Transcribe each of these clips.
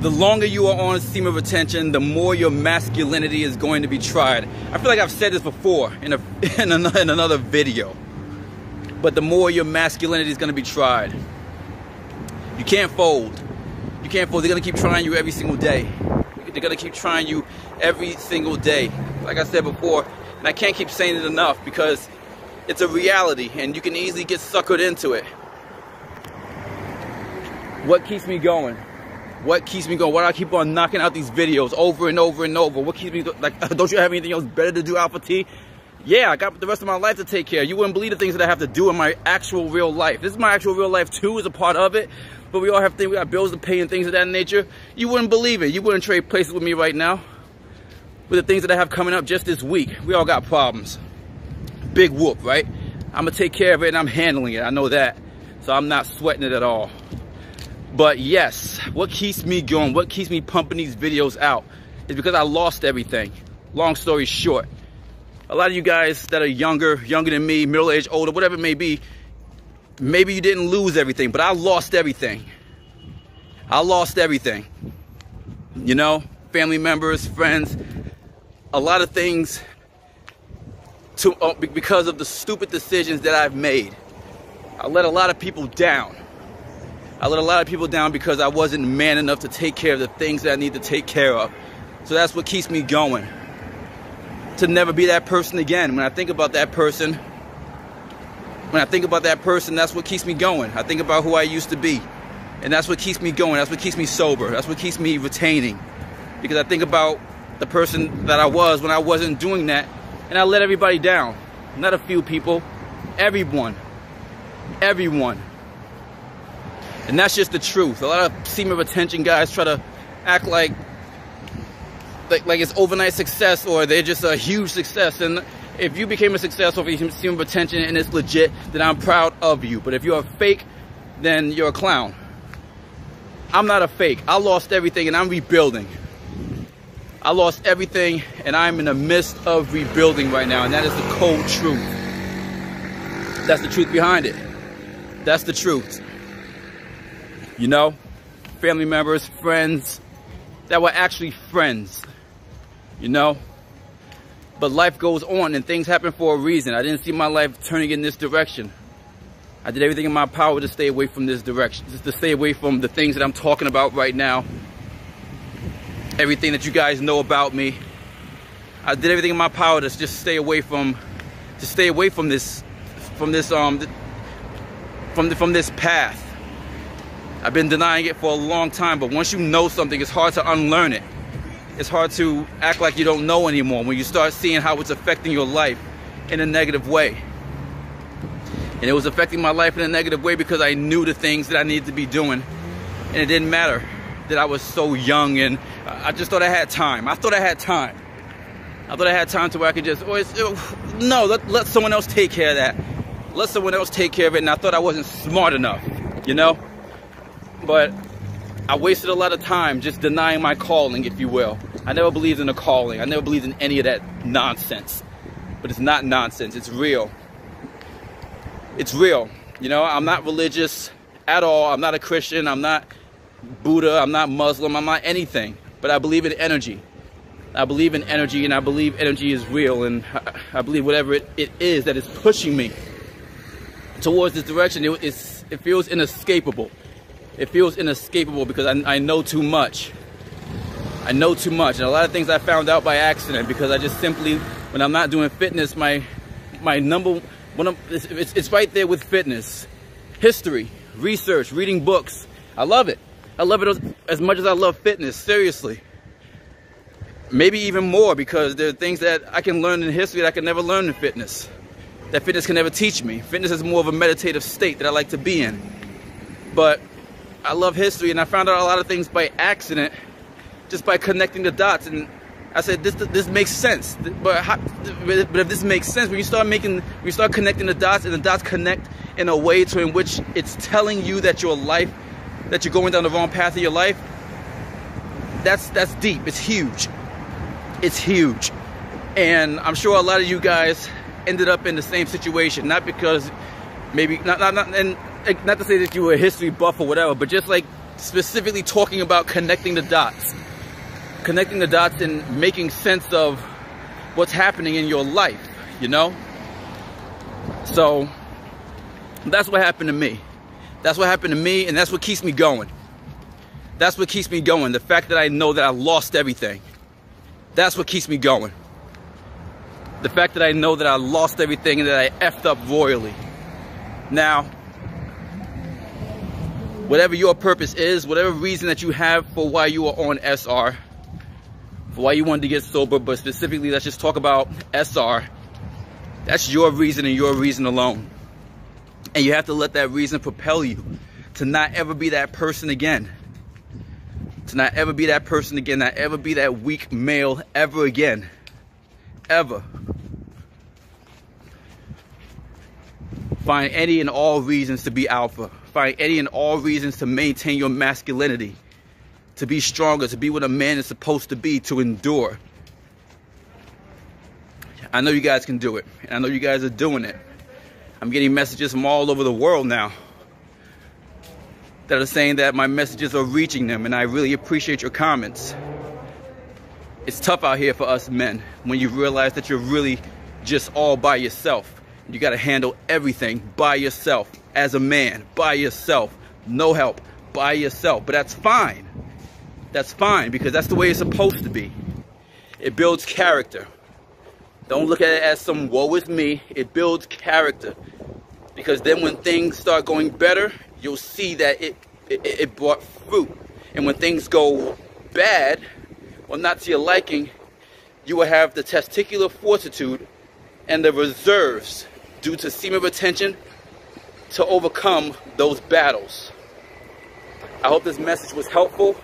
the longer you are on Seam of Attention, the more your masculinity is going to be tried. I feel like I've said this before in another video, but the more your masculinity is going to be tried. You can't fold. You can't fold. They're going to keep trying you every single day. They're going to keep trying you every single day. Like I said before, and I can't keep saying it enough because it's a reality and you can easily get suckered into it. What keeps me going? What keeps me going? Why do I keep on knocking out these videos over and over and over? What keeps me like, don't you have anything else better to do, Alpha T? Yeah, I got the rest of my life to take care of. You wouldn't believe the things that I have to do in my actual real life. This is my actual real life too, is a part of it. But we all have things, we got bills to pay and things of that nature. You wouldn't believe it. You wouldn't trade places with me right now. With the things that I have coming up just this week. We all got problems. Big whoop, right? I'm gonna take care of it and I'm handling it. I know that. So I'm not sweating it at all. But yes, what keeps me going, what keeps me pumping these videos out is because I lost everything. Long story short. A lot of you guys that are younger than me, middle-aged, older, whatever it may be, maybe you didn't lose everything, but I lost everything. I lost everything. You know, family members, friends, a lot of things because of the stupid decisions that I've made. I let a lot of people down. I let a lot of people down because I wasn't man enough to take care of the things that I need to take care of. So that's what keeps me going. To never be that person again. When I think about that person, that's what keeps me going. I think about who I used to be. And that's what keeps me going. That's what keeps me sober. That's what keeps me retaining. Because I think about the person that I was when I wasn't doing that. And I let everybody down. Not a few people. Everyone. Everyone. And that's just the truth. A lot of Seam of Attention guys try to act like it's overnight success or they're just a huge success. And if you became a success over Seam of Attention and it's legit, then I'm proud of you. But if you're a fake, then you're a clown. I'm not a fake. I lost everything and I'm rebuilding. I lost everything and I'm in the midst of rebuilding right now. And that is the cold truth. That's the truth behind it. That's the truth. You know, family members, friends that were actually friends, you know, but life goes on and things happen for a reason. I didn't see my life turning in this direction. I did everything in my power to stay away from this direction, just to stay away from the things that I'm talking about right now. Everything that you guys know about me. I did everything in my power to just stay away from this path. I've been denying it for a long time, but once you know something, it's hard to unlearn it. It's hard to act like you don't know anymore when you start seeing how it's affecting your life in a negative way. And it was affecting my life in a negative way because I knew the things that I needed to be doing. And it didn't matter that I was so young and I just thought I had time. I thought I had time. I thought I had time to where I could just, no, let someone else take care of that. Let someone else take care of it, and I thought I wasn't smart enough, you know? But I wasted a lot of time just denying my calling, if you will. I never believed in a calling. I never believed in any of that nonsense. But it's not nonsense. It's real. It's real. You know, I'm not religious at all. I'm not a Christian. I'm not Buddha. I'm not Muslim. I'm not anything. But I believe in energy. I believe in energy, and I believe energy is real. And I believe whatever it is that is pushing me towards this direction, it feels inescapable. It feels inescapable because I know too much. I know too much. And a lot of things I found out by accident because I just simply, when I'm not doing fitness, my number one, it's right there with fitness. History, research, reading books. I love it. I love it as much as I love fitness, seriously. Maybe even more because there are things that I can learn in history that I can never learn in fitness. That fitness can never teach me. Fitness is more of a meditative state that I like to be in. But I love history, and I found out a lot of things by accident, just by connecting the dots. And I said, this makes sense. But if this makes sense, when you start connecting the dots, and the dots connect in a way in which it's telling you that your life, that you're going down the wrong path of your life, that's deep. It's huge. It's huge. And I'm sure a lot of you guys ended up in the same situation, not because maybe not to say that you were a history buff or whatever, but just like specifically talking about connecting the dots. Connecting the dots and making sense of what's happening in your life, you know? So that's what happened to me. That's what happened to me, and that's what keeps me going. That's what keeps me going. The fact that I know that I lost everything. That's what keeps me going. The fact that I know that I lost everything and that I effed up royally. Now, whatever your purpose is, whatever reason that you have for why you are on SR, for why you wanted to get sober, but specifically let's just talk about SR. That's your reason and your reason alone. And you have to let that reason propel you to not ever be that person again. To not ever be that person again, not ever be that weak male ever again. Ever. Find any and all reasons to be alpha. Find any and all reasons to maintain your masculinity. To be stronger, to be what a man is supposed to be, to endure. I know you guys can do it. And I know you guys are doing it. I'm getting messages from all over the world now that are saying that my messages are reaching them, and I really appreciate your comments. It's tough out here for us men when you realize that you're really just all by yourself. You got to handle everything by yourself, as a man, by yourself, no help, by yourself. But that's fine. That's fine, because that's the way it's supposed to be. It builds character. Don't look at it as some woe is me. It builds character. Because then when things start going better, you'll see that it brought fruit. And when things go bad, or not to your liking, you will have the testicular fortitude and the reserves due to semen retention to overcome those battles. I hope this message was helpful.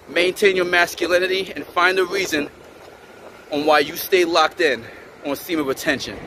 Maintain your masculinity and find a reason on why you stay locked in on semen retention.